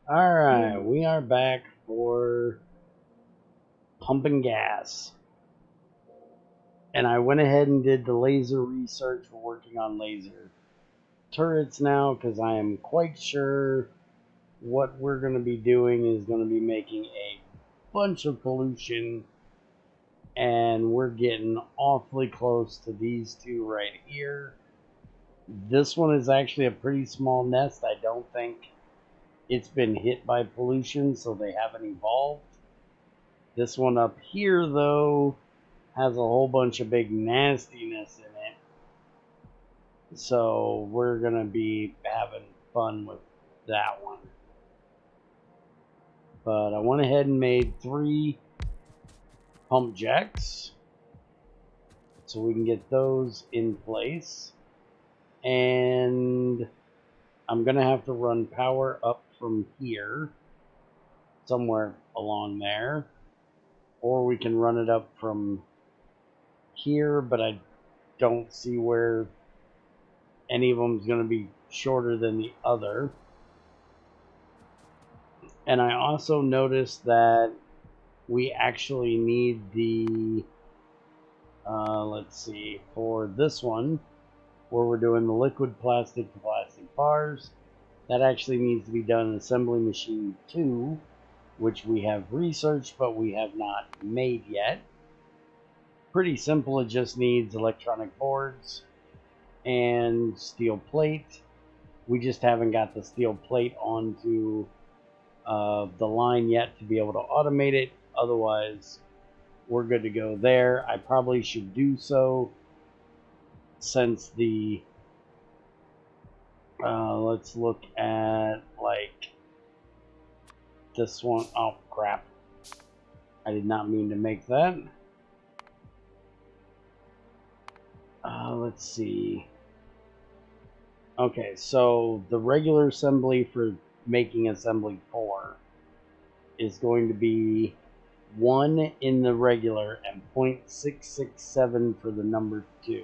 Alright, we are back for pumping gas. And I went ahead and did the laser research for working on laser turrets now, because I am quite sure what we're going to be doing is going to be making a bunch of pollution, and we're getting awfully close to these two right here. This one is actually a pretty small nest. I don't think it's been hit by pollution, so they haven't evolved. This one up here, though, has a whole bunch of big nastiness in it. So we're going to be having fun with that one. But I went ahead and made 3 pump jacks, so we can get those in place. And I'm going to have to run power up from here, somewhere along there. Or we can run it up from here, but I don't see where any of them is going to be shorter than the other. And I also noticed that we actually need the, let's see, for this one, where we're doing the liquid plastic to plastic bars, that actually needs to be done in assembly machine 2, which we have researched, but we have not made yet. Pretty simple, it just needs electronic boards and steel plate. We just haven't got the steel plate onto the line yet to be able to automate it. Otherwise, we're good to go there. I probably should do so since the let's look at like this one. Oh crap, I did not mean to make that. Let's see. Okay, so the regular assembly for making assembly 4 is going to be 1 in the regular and 0.667 for the number 2.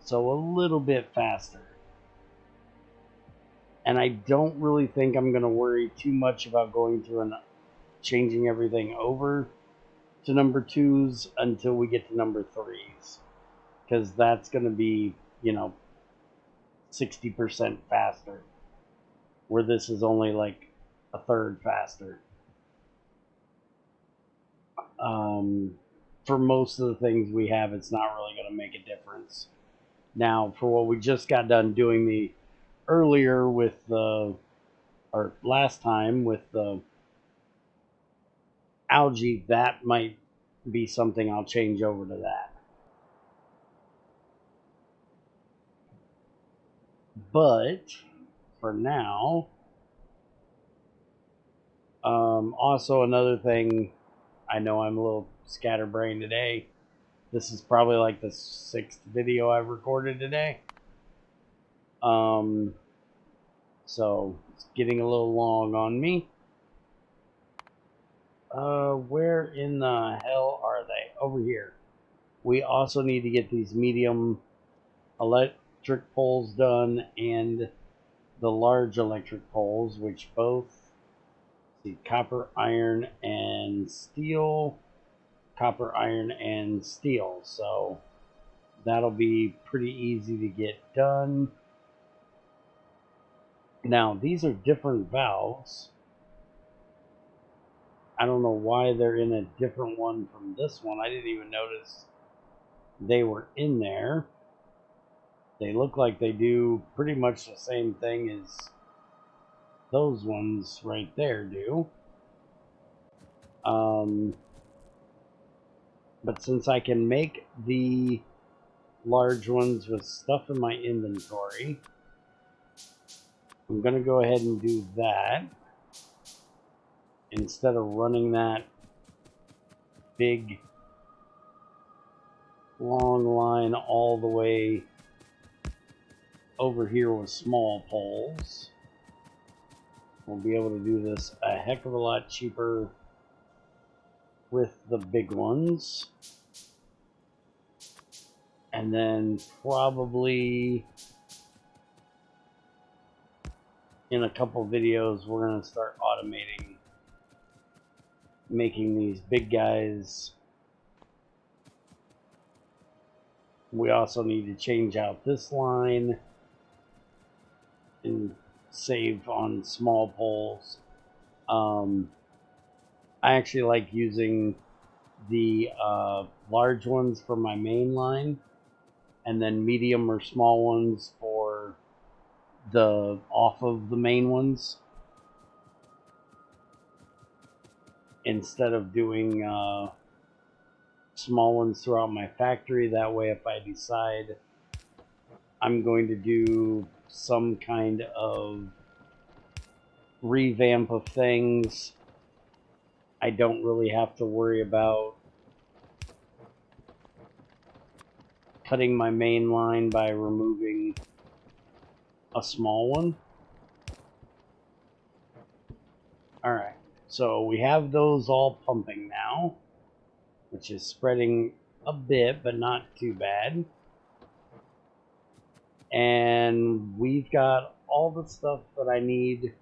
So a little bit faster. And I don't really think I'm going to worry too much about going through and changing everything over to number 2s until we get to number 3s. Because that's going to be, 60% faster. Where this is only like a third faster. For most of the things we have, it's not really going to make a difference. Now, for what we just got done doing the earlier with the, or last time with the algae, that might be something I'll change over to that. But for now, also another thing, I know I'm a little scatterbrained today. This is probably like the 6th video I've recorded today. So it's getting a little long on me. Where in the hell are they? Over here. We also need to get these medium electric poles done and the large electric poles, which both see copper, iron, and steel. Copper, iron, and steel. So that'll be pretty easy to get done. Now, these are different valves. I don't know why they're in a different one from this one. I didn't even notice they were in there. They look like they do pretty much the same thing as those ones right there do. But since I can make the large ones with stuff in my inventory, I'm going to go ahead and do that instead of running that big long line all the way over here with small poles. We'll be able to do this a heck of a lot cheaper with the big ones. And then probably in a couple videos, we're going to start automating, making these big guys. We also need to change out this line and save on small poles. I actually like using the large ones for my main line, and then medium or small ones for the off of the main ones, instead of doing small ones throughout my factory. That way, if I decide I'm going to do some kind of revamp of things, I don't really have to worry about cutting my main line by removing a small one. Alright, so we have those all pumping now, which is spreading a bit, but not too bad. And we've got all the stuff that I need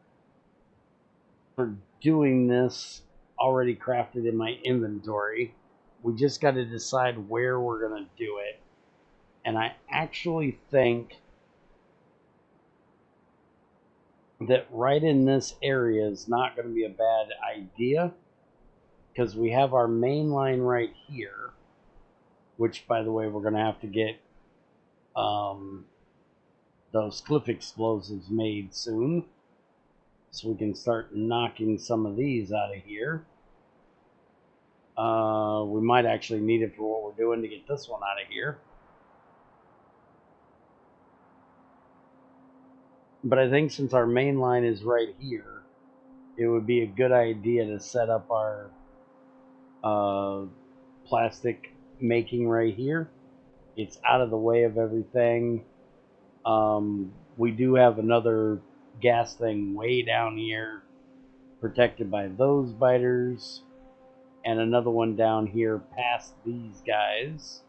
for doing this already crafted in my inventory. We just got to decide where we're going to do it. And I actually think that right in this area is not going to be a bad idea, because we have our main line right here, which, by the way, we're going to have to get those cliff explosives made soon, so we can start knocking some of these out of here. We might actually need it for what we're doing to get this one out of here. But I think since our main line is right here, it would be a good idea to set up our plastic making right here. It's out of the way of everything. We do have another gas thing way down here, protected by those biters, and another one down here past these guys.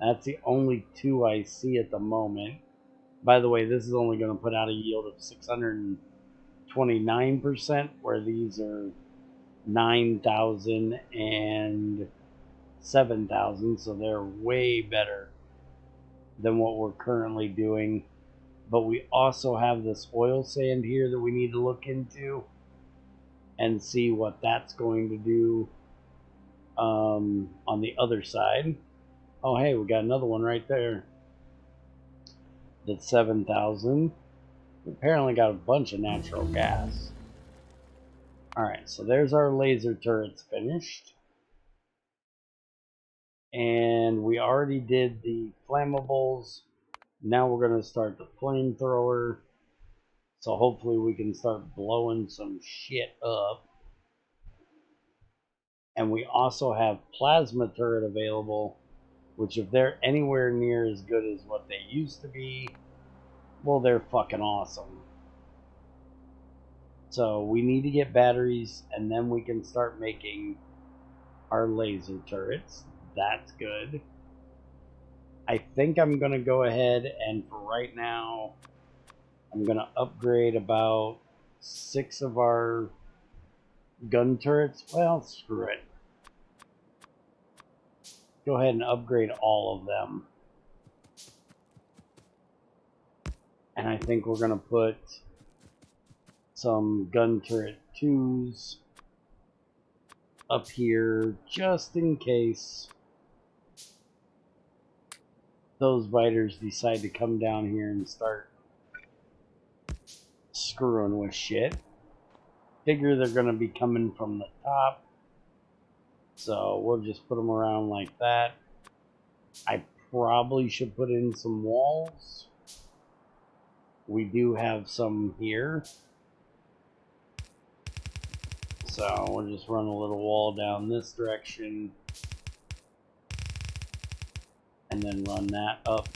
That's the only two I see at the moment. By the way, this is only going to put out a yield of 629%, where these are 9,000 and 7,000, so they're way better than what we're currently doing. But we also have this oil sand here that we need to look into and see what that's going to do on the other side. Oh, hey, we got another one right there. That's 7,000. Apparently got a bunch of natural gas. Alright, so there's our laser turrets finished. And we already did the flammables. Now we're going to start the flamethrower. So hopefully we can start blowing some shit up. And we also have plasma turret available, which if they're anywhere near as good as what they used to be, well, they're fucking awesome. So we need to get batteries, and then we can start making our laser turrets. That's good. I think I'm going to go ahead and, for right now, I'm going to upgrade about 6 of our gun turrets. Well, screw it. Go ahead and upgrade all of them. And I think we're going to put some gun turret 2s up here, just in case those biters decide to come down here and start screwing with shit. Figure they're going to be coming from the top, so we'll just put them around like that. I probably should put in some walls. We do have some here, so we'll just run a little wall down this direction and then run that up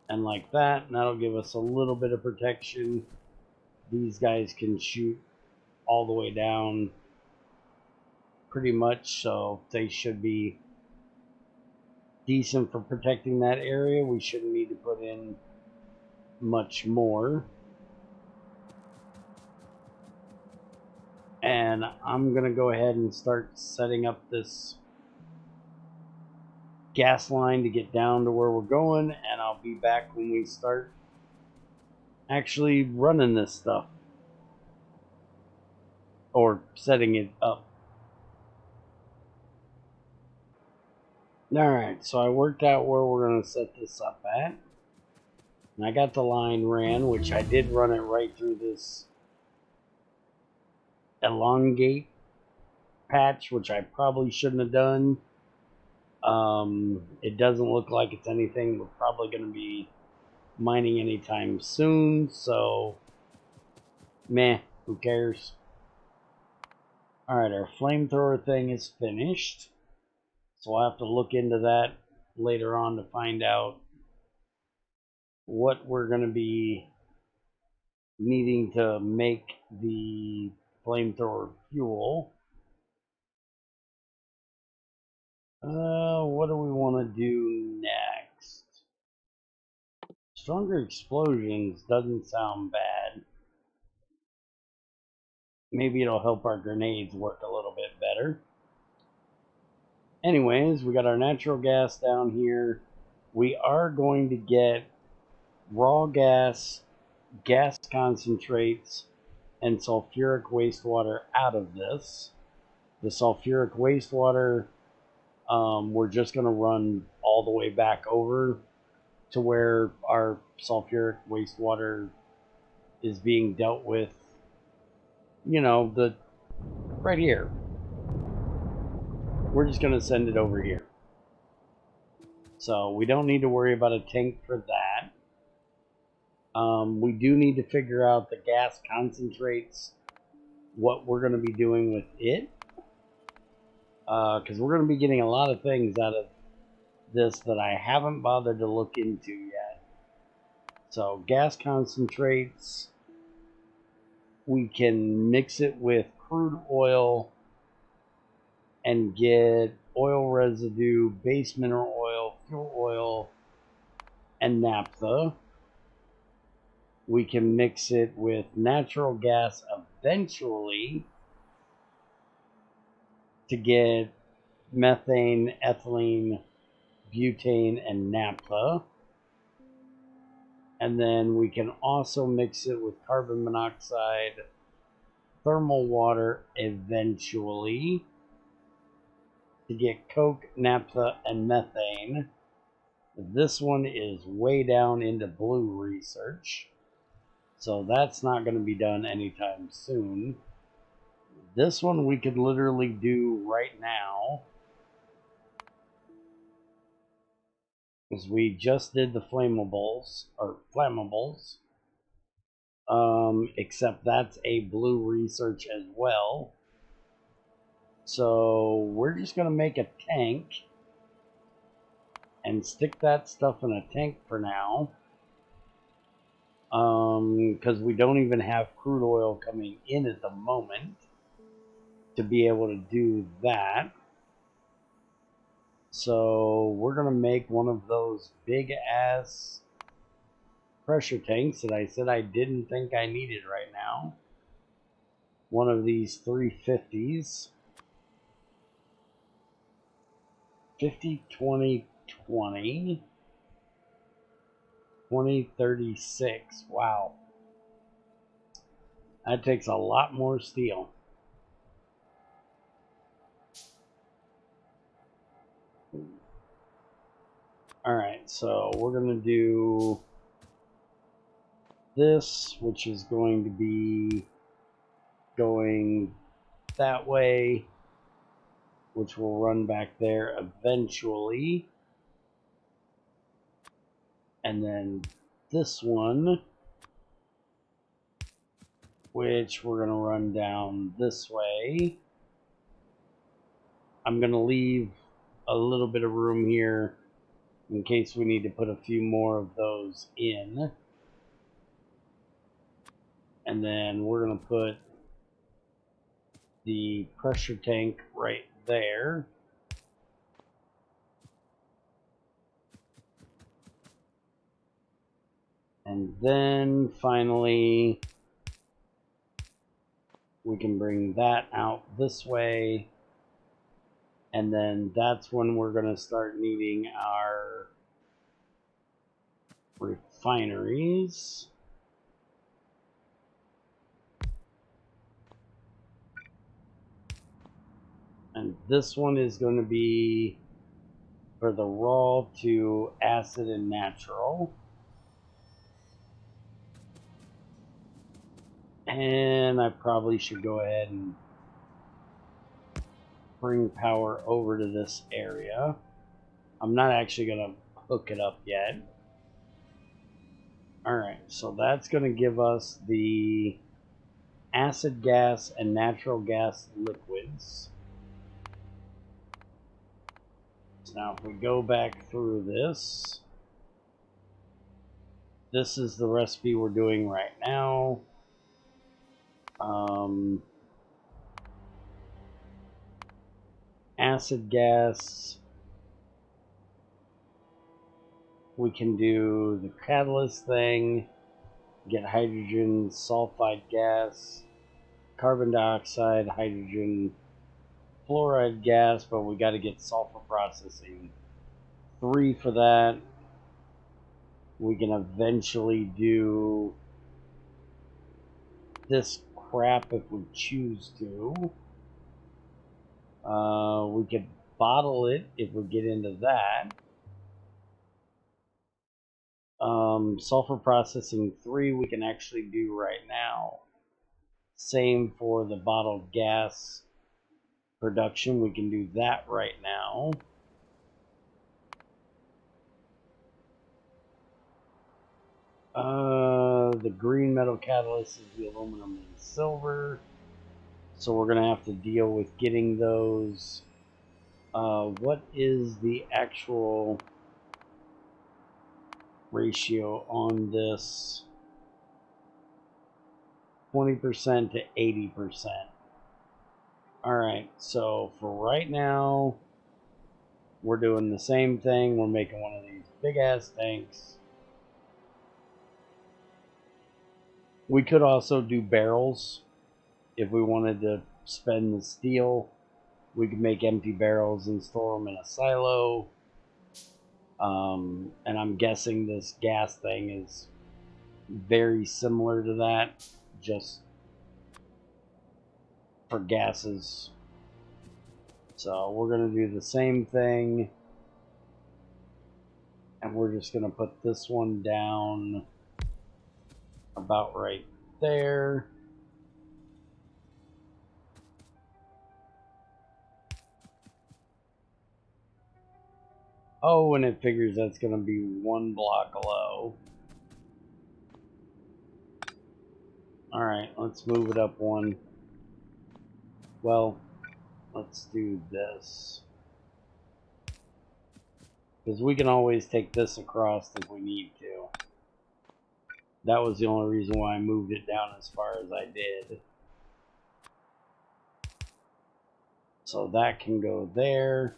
and like that, and that'll give us a little bit of protection. These guys can shoot all the way down pretty much, so they should be decent for protecting that area. We shouldn't need to put in much more. And I'm going to go ahead and start setting up this gas line to get down to where we're going, and I'll be back when we start actually running this stuff. Or setting it up. Alright, so I worked out where we're going to set this up at. And I got the line ran, which I did run it right through this elongate patch, which I probably shouldn't have done. It doesn't look like it's anything we're probably going to be mining anytime soon, so meh, who cares? Alright, our flamethrower thing is finished. So I'll have to look into that later on to find out what we're going to be needing to make the flamethrower fuel. What do we want to do next? Stronger explosions doesn't sound bad. Maybe it'll help our grenades work a little bit better. Anyways, we got our natural gas down here. We are going to get raw gas, gas concentrates, and sulfuric wastewater out of this. The sulfuric wastewater, we're just going to run all the way back over to where our sulfuric wastewater is being dealt with, you know, the right here. We're just going to send it over here. So we don't need to worry about a tank for that. We do need to figure out the gas concentrates, what we're going to be doing with it. Because we're going to be getting a lot of things out of this that I haven't bothered to look into yet. So gas concentrates, we can mix it with crude oil and get oil residue, base mineral oil, fuel oil, and naphtha. We can mix it with natural gas eventually to get methane, ethylene, butane, and naphtha. And then we can also mix it with carbon monoxide, thermal water eventually to get coke, naphtha, and methane. This one is way down into blue research, so that's not going to be done anytime soon. This one we could literally do right now, because we just did the flammables, except that's a blue research as well. So we're just going to make a tank and stick that stuff in a tank for now, because we don't even have crude oil coming in at the moment to be able to do that. So we're going to make one of those big ass pressure tanks that I said I didn't think I needed right now. One of these 350s. 50, 20, 20. 2036. Wow. That takes a lot more steel. Alright, so we're going to do this, which is going to be going that way, which will run back there eventually. And then this one, which we're going to run down this way. I'm going to leave a little bit of room here in case we need to put a few more of those in. And then we're going to put the pressure tank right there. And then finally, we can bring that out this way. And then that's when we're going to start needing our refineries. And this one is going to be for the raw to acid and natural. And I probably should go ahead and bring power over to this area. I'm not actually going to hook it up yet. Alright, so that's going to give us the acid gas and natural gas liquids. So now if we go back through this, this is the recipe we're doing right now. Acid gas, we can do the catalyst thing, get hydrogen sulfide gas, carbon dioxide, hydrogen fluoride gas, but we got to get sulfur processing 3 for that. We can eventually do this crap if we choose to. We could bottle it if we get into that. Sulfur processing 3 we can actually do right now. Same for the bottled gas production, we can do that right now. The green metal catalyst is the aluminum and silver, so we're gonna have to deal with getting those. What is the actual ratio on this? 20% to 80%. Alright, so for right now, we're doing the same thing. We're making one of these big ass tanks. We could also do barrels if we wanted to spend the steel. We could make empty barrels and store them in a silo. And I'm guessing this gas thing is very similar to that, just for gases. So we're going to do the same thing. And we're just going to put this one down about right there. Oh, and it figures that's going to be 1 block low. Alright, let's move it up 1. Well, let's do this. Because we can always take this across if we need to. That was the only reason why I moved it down as far as I did. So that can go there.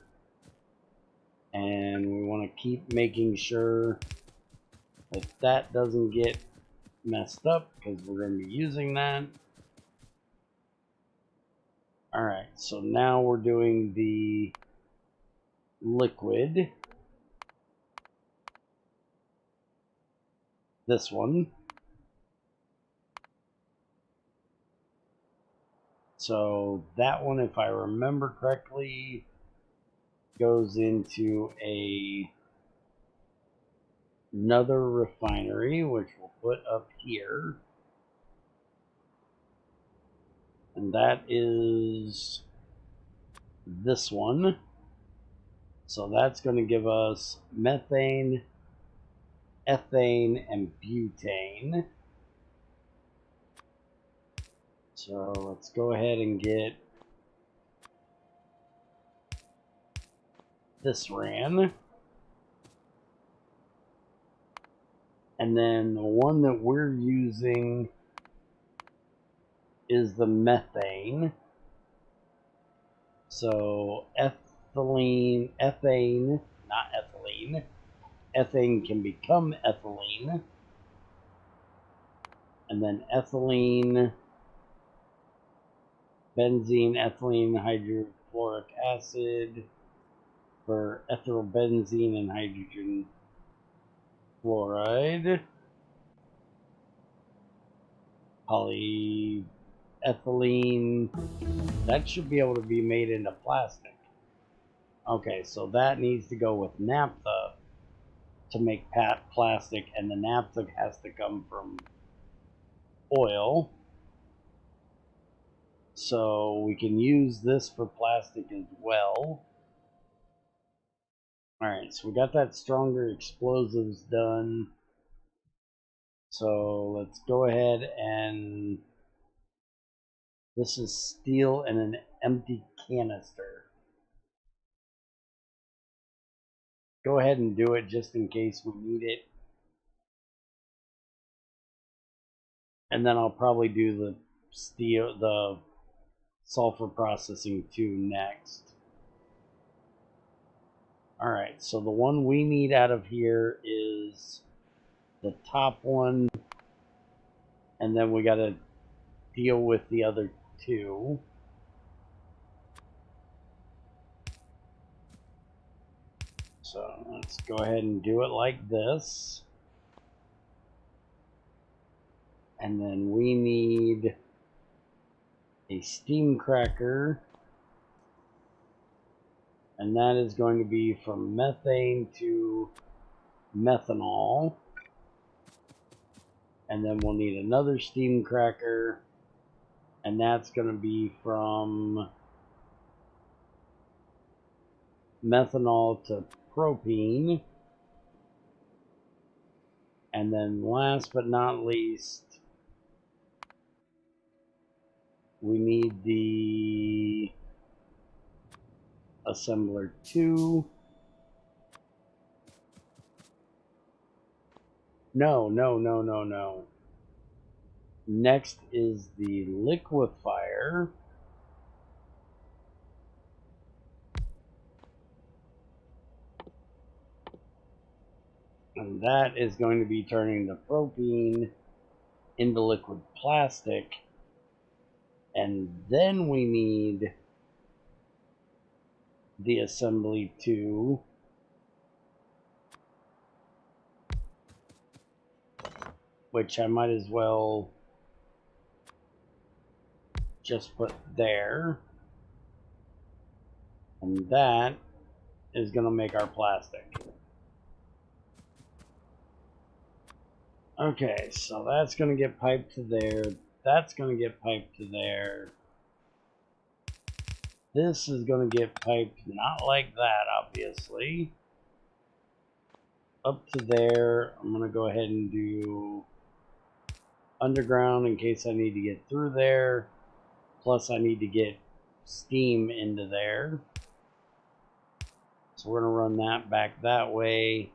And we want to keep making sure that that doesn't get messed up, because we're going to be using that. Alright, so now we're doing the liquid. This one. So that one, if I remember correctly, goes into another refinery, which we'll put up here. And that is this one. So that's going to give us methane, ethane, and butane. So let's go ahead and get this ran. And then the one that we're using is the methane. So ethylene, ethane, not ethylene. Ethane can become ethylene. and then ethylene, benzene, ethylene, hydrofluoric acid for ethylbenzene and hydrogen fluoride, polyethylene. That should be able to be made into plastic. Okay, so that needs to go with naphtha to make plastic, and the naphtha has to come from oil. So we can use this for plastic as well. Alright, so we got that stronger explosives done. So let's go ahead and... This is steel and an empty canister. Go ahead and do it just in case we need it. And then I'll probably do the steel, the sulfur processing too next. Alright, so the one we need out of here is the top one, and then we gotta deal with the other two. So let's go ahead and do it like this. And then we need a steam cracker, and that is going to be from methane to methanol. And then we'll need another steam cracker, and that's going to be from methanol to propene. And then last but not least, we need the assembler 2. No. Next is the liquifier. And that is going to be turning the propene into liquid plastic. And then we need the assembly 2, which I might as well just put there. And that is going to make our plastic. Okay, so that's going to get piped to there. That's going to get piped to there. This is going to get piped not like that, obviously. Up to there. I'm going to go ahead and do underground in case I need to get through there. Plus I need to get steam into there. So we're going to run that back that way.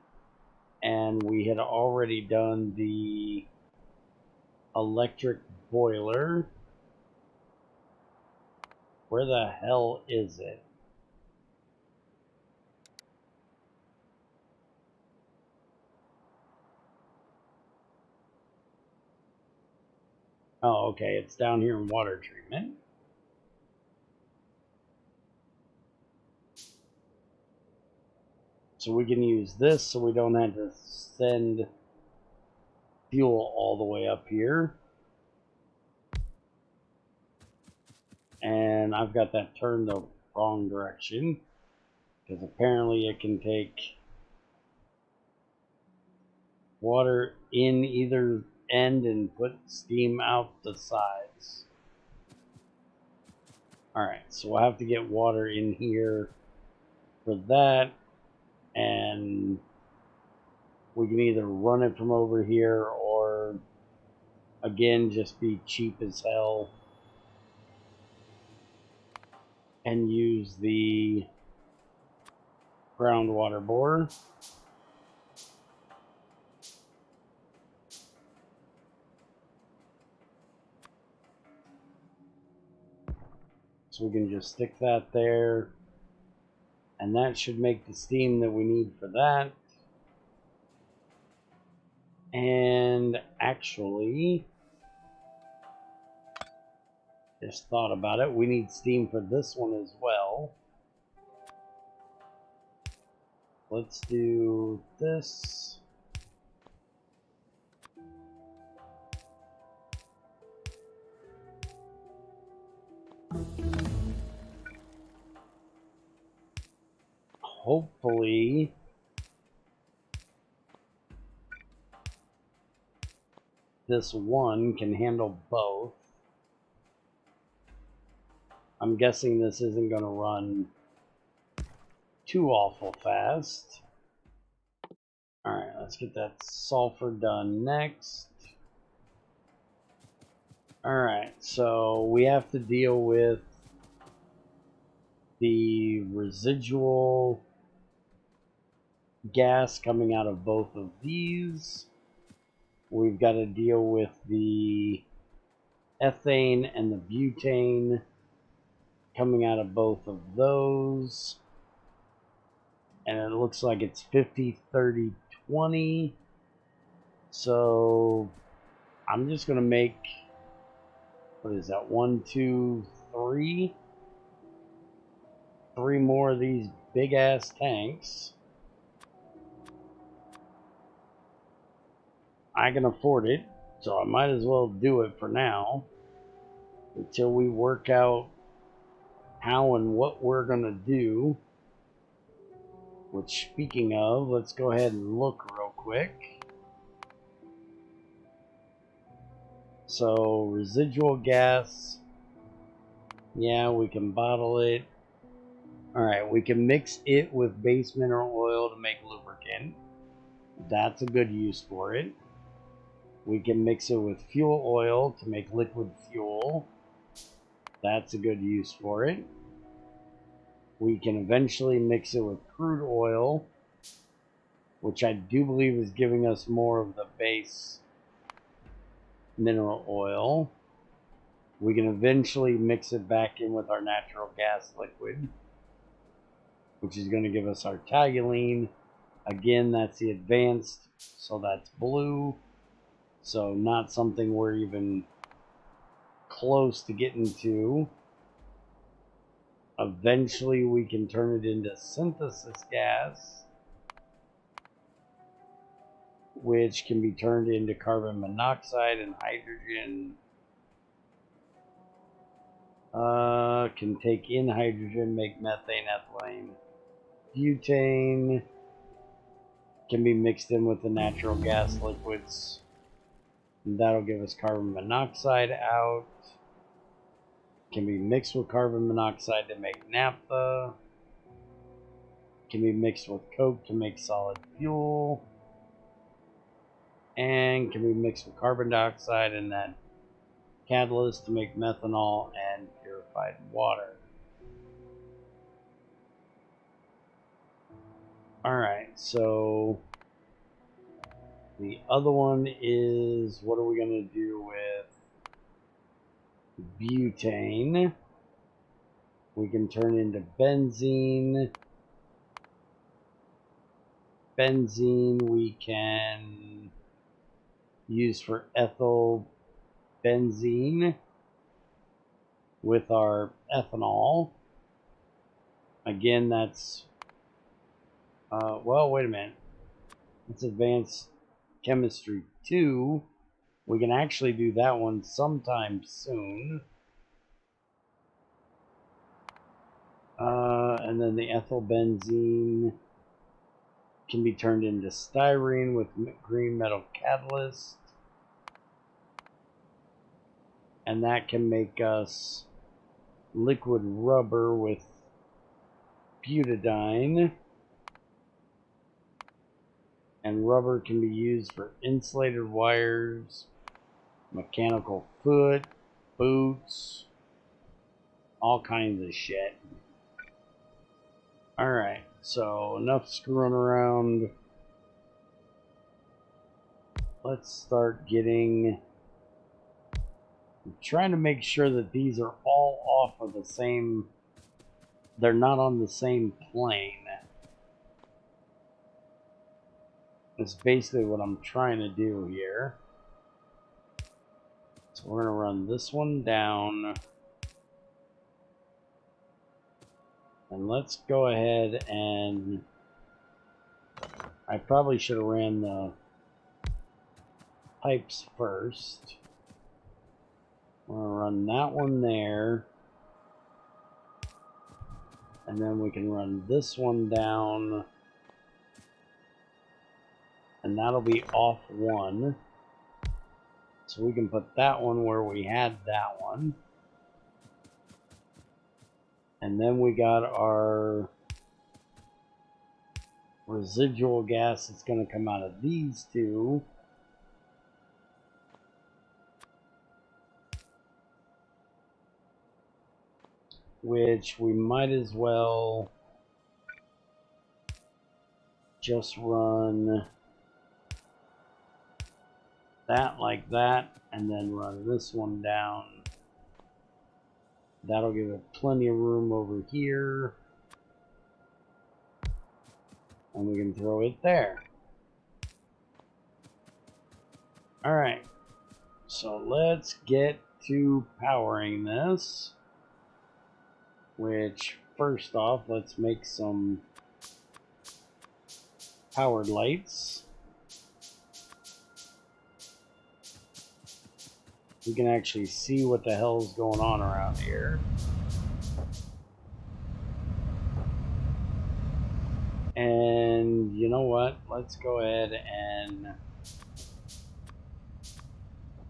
And we had already done the electric boiler. Where the hell is it? Oh, okay, it's down here in water treatment. So we can use this so we don't have to send fuel all the way up here. And I've got that turned the wrong direction, because apparently it can take water in either end and put steam out the sides. Alright, so we'll have to get water in here for that, and we can either run it from over here or again just be cheap as hell and use the groundwater bore. So we can just stick that there, and that should make the steam that we need for that. And actually, Just thought about it. We need steam for this one as well. Let's do this. Hopefully this one can handle both. I'm guessing this isn't going to run too awful fast. Alright, let's get that sulfur done next. Alright, so we have to deal with the residual gas coming out of both of these. We've got to deal with the ethane and the butane coming out of both of those. And it looks like it's 50, 30, 20. So I'm just going to make, what is that, 1, 2, 3? 3 more of these big ass tanks. I can afford it, so I might as well do it for now until we work out how and what we're going to do. Which, speaking of, let's go ahead and look real quick. So, residual gas, yeah, we can bottle it. Alright, we can mix it with base mineral oil to make lubricant. That's a good use for it. We can mix it with fuel oil to make liquid fuel. That's a good use for it. We can eventually mix it with crude oil, which I do believe is giving us more of the base mineral oil. We can eventually mix it back in with our natural gas liquid, which is going to give us our toluene. Again, that's the advanced, so that's blue. So not something we're even close to getting to. Eventually we can turn it into synthesis gas, which can be turned into carbon monoxide and hydrogen. Can take in hydrogen, make methane, ethylene. Butane can be mixed in with the natural gas liquids. And that'll give us carbon monoxide out. Can be mixed with carbon monoxide to make naphtha. Can be mixed with coke to make solid fuel. And can be mixed with carbon dioxide and that catalyst to make methanol and purified water. Alright, so the other one is, what are we going to do with butane? We can turn into benzene. Benzene we can use for ethyl benzene with our ethanol. Again, that's well, wait a minute. It's advanced chemistry 2. We can actually do that one sometime soon. And then the ethyl benzene can be turned into styrene with green metal catalyst. And that can make us liquid rubber with butadiene. And rubber can be used for insulated wires, mechanical foot, boots, all kinds of shit. Alright, so enough screwing around. Let's start getting... I'm trying to make sure that these are all off of the same... They're not on the same plane. That's basically what I'm trying to do here. So we're going to run this one down. And let's go ahead and I probably should have ran the pipes first. I'm going to run that one there. And then we can run this one down. And that'll be off one. So we can put that one where we had that one. And then we got our residual gas that's going to come out of these two. Which we might as well just run that like that and then run this one down. That'll give it plenty of room over here. And we can throw it there. Alright, so let's get to powering this. Which, first off, let's make some powered lights. We can actually see what the hell's going on around here. And you know what? Let's go ahead and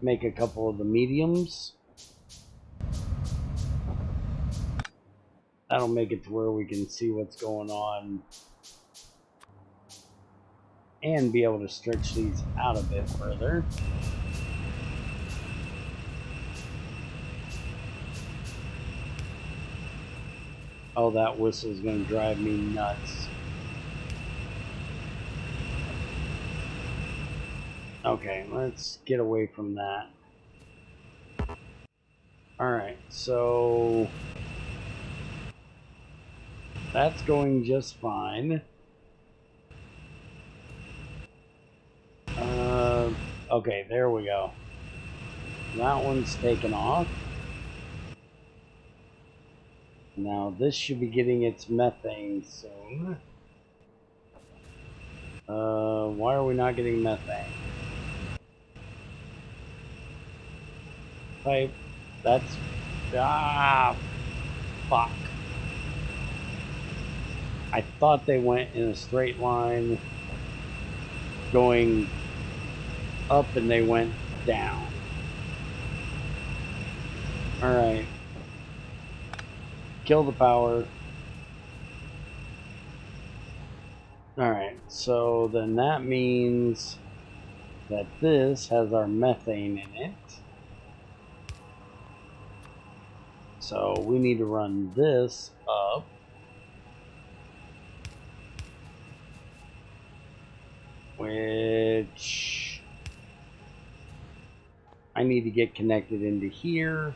make a couple of the mediums. That'll make it to where we can see what's going on and be able to stretch these out a bit further. Oh, that whistle's going to drive me nuts. Okay, let's get away from that. Alright, so that's going just fine. Okay, there we go. That one's taken off. Now this should be getting its methane soon. Why are we not getting methane? Pipe. That's... Ah! Fuck. I thought they went in a straight line going up and they went down. Alright. Kill the power. Alright, so then that means that this has our methane in it. So we need to run this up. Which I need to get connected into here.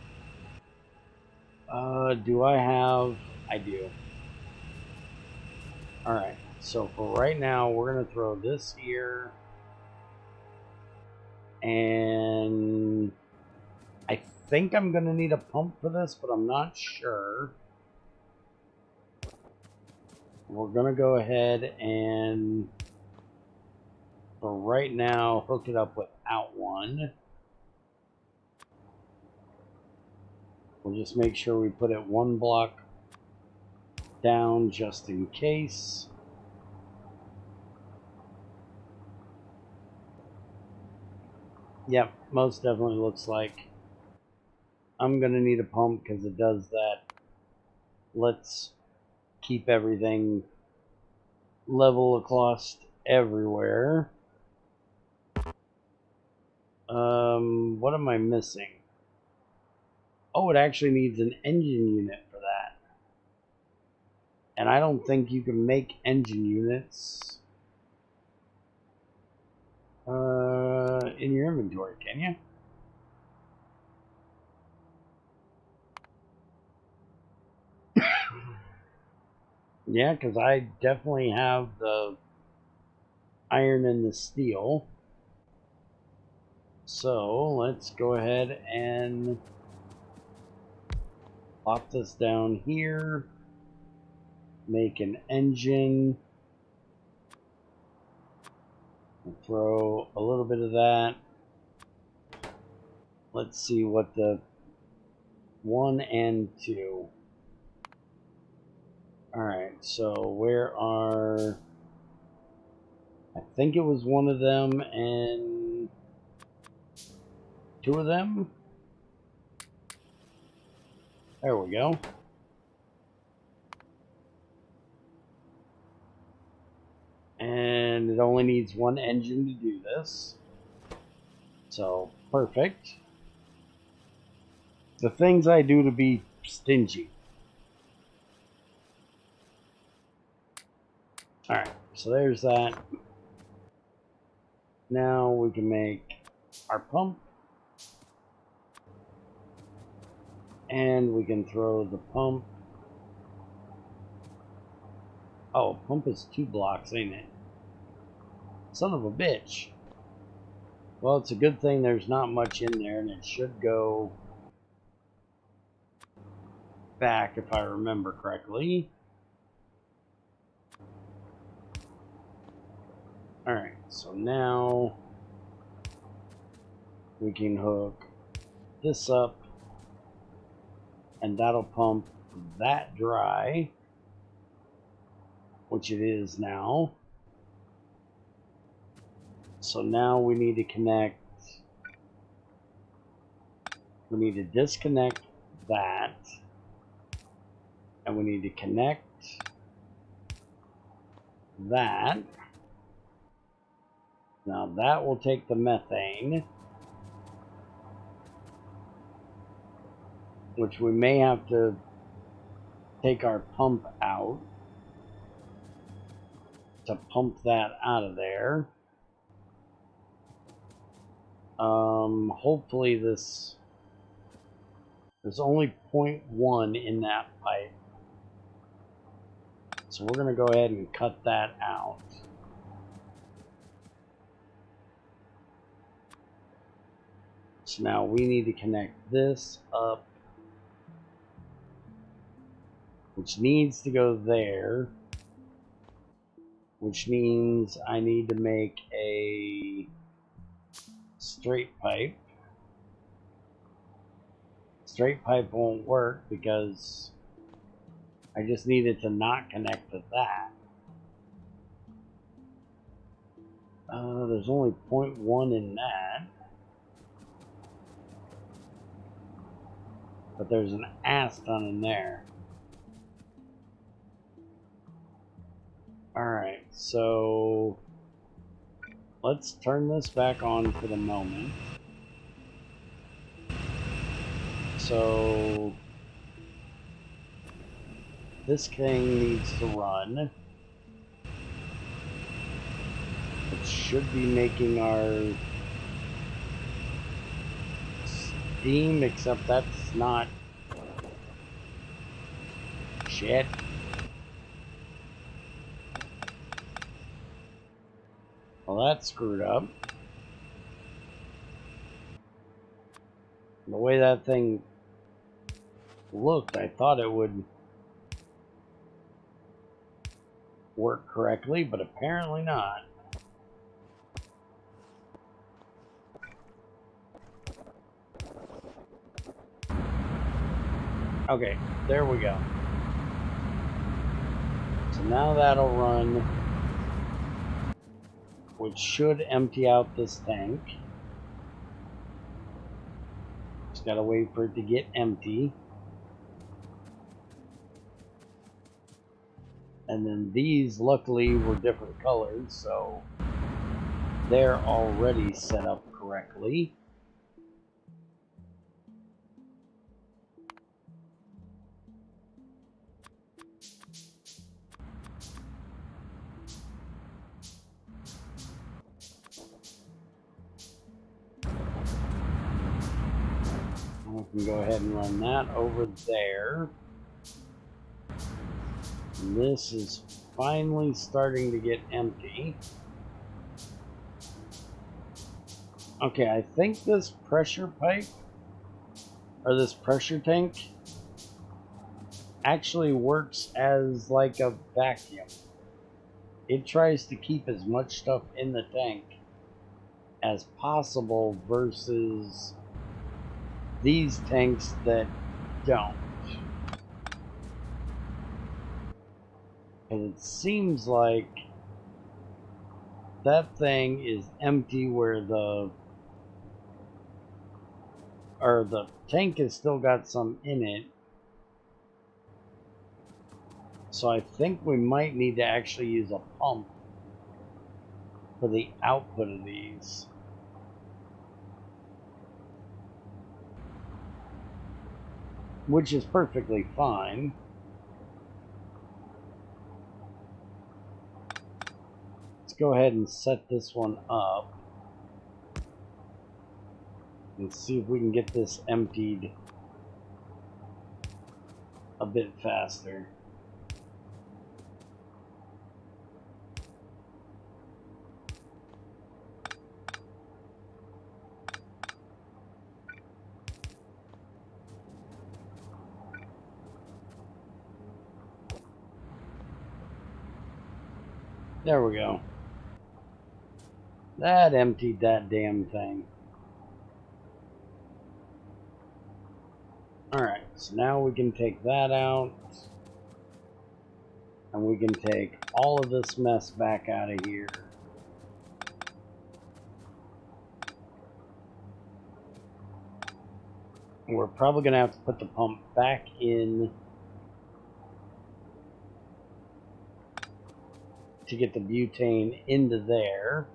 Do I have? I do. Alright, so for right now, we're going to throw this here. And I think I'm going to need a pump for this, but I'm not sure. We're going to go ahead and, for right now, hook it up without one. We'll just make sure we put it one block down just in case. Yep, most definitely looks like I'm gonna need a pump because it does that. Let's keep everything level across everywhere. What am I missing? Oh, it actually needs an engine unit for that. And I don't think you can make engine units in your inventory, can you? Yeah, because I definitely have the iron and the steel. So let's go ahead and plop this down here. make an engine. We'll throw a little bit of that. Let's see what the 1 and 2. Alright, so where are... I think it was one of them and 2 of them. There we go. And it only needs 1 engine to do this. So, perfect. The things I do to be stingy. Alright, so there's that. Now we can make our pump. And we can throw the pump. Oh, pump is 2 blocks, ain't it? Son of a bitch. Well, it's a good thing there's not much in there, and it should go back if I remember correctly. Alright, so now we can hook this up, and that'll pump that dry, which it is now. So now we need to connect, we need to disconnect that, and we need to connect that. Now that will take the methane, which we may have to take our pump out to pump that out of there. Hopefully there's only 0.1 in that pipe. So we're going to go ahead and cut that out. So now we need to connect this up, which needs to go there, which means I need to make a straight pipe. Straight pipe won't work because I just need it to not connect to that. There's only 0.1 in that. But there's an ass ton in there. Alright, so let's turn this back on for the moment. So this thing needs to run. It should be making our steam, except that's not. Shit. Well, that's screwed up. The way that thing looked, I thought it would work correctly, but apparently not. Okay, there we go. So now that'll run, which should empty out this tank. Just gotta wait for it to get empty. And then these, luckily, were different colors, so they're already set up correctly. We can go ahead and run that over there. And this is finally starting to get empty. Okay, I think this pressure pipe, or this pressure tank, actually works as like a vacuum. It tries to keep as much stuff in the tank as possible versus these tanks that don't. And it seems like that thing is empty where the tank has still got some in it. So I think we might need to actually use a pump for the output of these. Which is perfectly fine. Let's go ahead and set this one up and see if we can get this emptied a bit faster. There we go. That emptied that damn thing. Alright, so now we can take that out. And we can take all of this mess back out of here. We're probably going to have to put the pump back in to get the butane into there.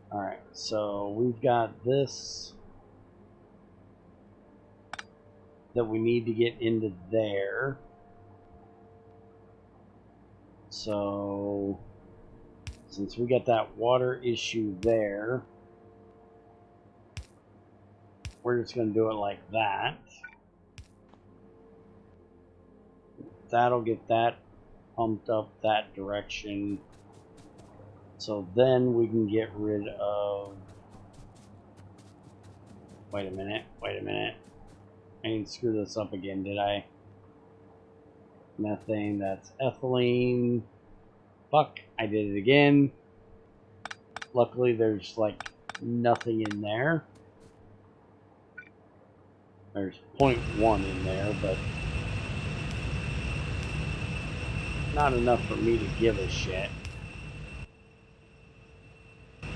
Alright, so we've got this that we need to get into there. So, since we got that water issue there, we're just going to do it like that. That'll get that pumped up that direction. So then we can get rid of... Wait a minute. I didn't screw this up again, did I? Methane, that's ethylene. Fuck, I did it again. Luckily there's like nothing in there. There's 0.1 in there, but not enough for me to give a shit.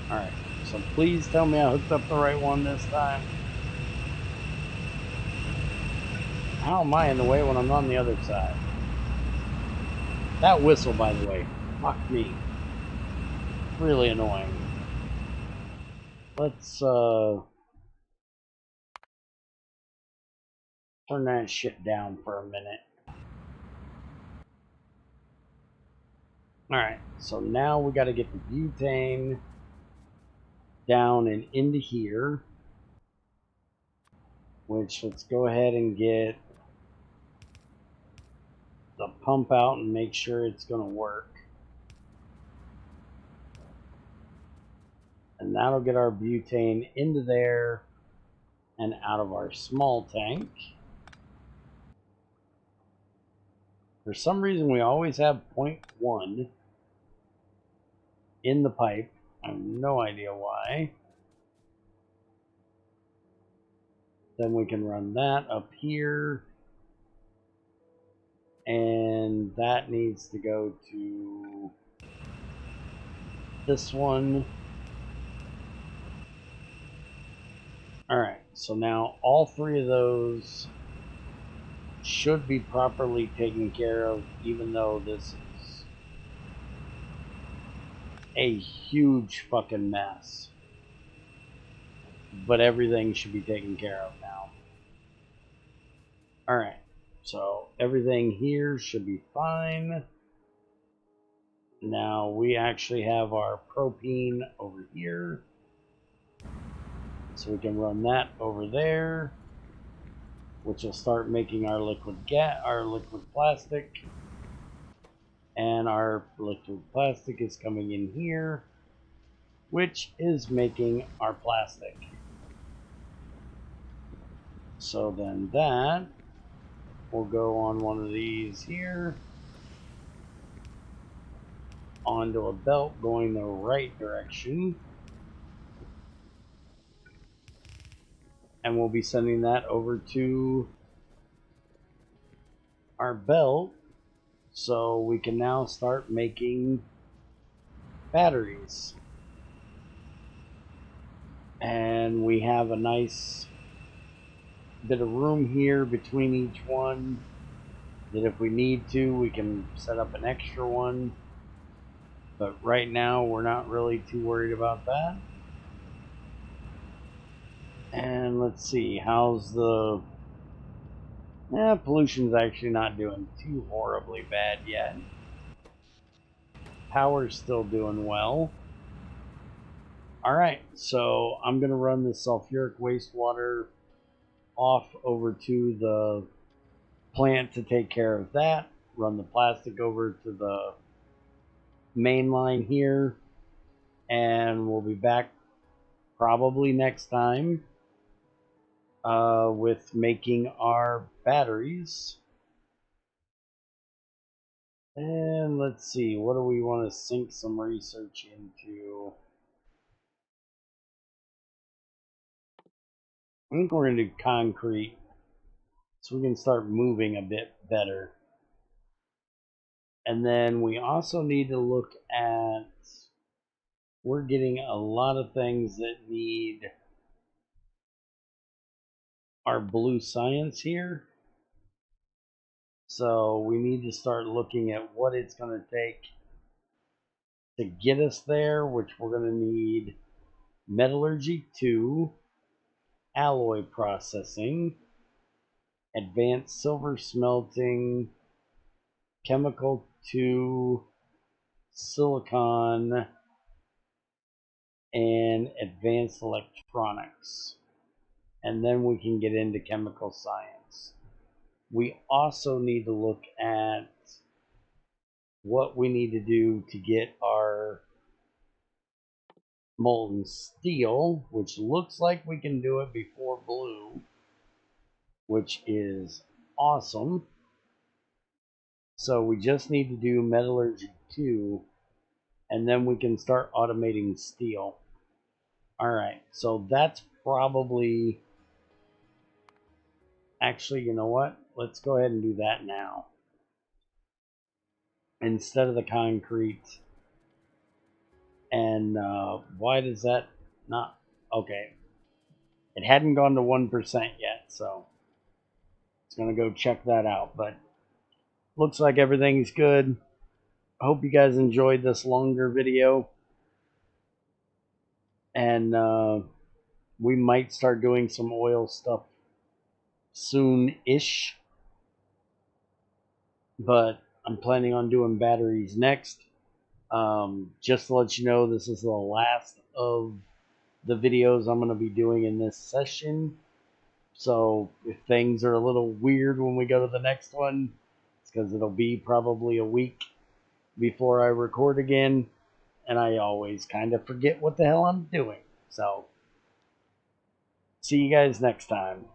Alright, so please tell me I hooked up the right one this time. How am I in the way when I'm on the other side? That whistle, by the way, fuck me. Really annoying. Let's turn that shit down for a minute. Alright, so now we got to get the butane down and into here. Which, let's go ahead and get the pump out and make sure it's going to work. And that'll get our butane into there and out of our small tank. For some reason we always have 0.1 in the pipe. I have no idea why. Then we can run that up here. And that needs to go to this one. Alright, so now all three of those should be properly taken care of, even though this is a huge fucking mess. But everything should be taken care of now. Alright, so everything here should be fine. Now we actually have our propane over here. So we can run that over there, which will start making our liquid plastic. And our liquid plastic is coming in here, which is making our plastic. So then that We'll go on one of these here, onto a belt going the right direction, and we'll be sending that over to our belt so we can now start making batteries. And we have a nice bit of room here between each one that if we need to, we can set up an extra one. But right now, we're not really too worried about that. And let's see, how's the... pollution's actually not doing too horribly bad yet. Power's still doing well. Alright, so I'm going to run the sulfuric wastewater off over to the plant to take care of that. Run the plastic over to the main line here. And we'll be back probably next time with making our batteries. And let's see, what do we want to sink some research into? I think we're going to do concrete so we can start moving a bit better. And then we also need to look at, we're getting a lot of things that need our blue science here. So we need to start looking at what it's going to take to get us there, which we're going to need metallurgy 2, alloy processing, advanced silver smelting, chemical 2, silicon, and advanced electronics. And then we can get into chemical science. We also need to look at what we need to do to get our molten steel, which looks like we can do it before blue, which is awesome. So we just need to do metallurgy 2, and then we can start automating steel. Alright, so that's probably... Actually, you know what? Let's go ahead and do that now. Instead of the concrete. And why does that not... Okay. It hadn't gone to 1% yet, so it's going to go check that out. But looks like everything's good. I hope you guys enjoyed this longer video. And we might start doing some oil stuff soon-ish. But I'm planning on doing batteries next. Just to let you know, this is the last of the videos I'm going to be doing in this session. So if things are a little weird when we go to the next one, it's because it'll be probably a week before I record again. And I always kind of forget what the hell I'm doing. So see you guys next time.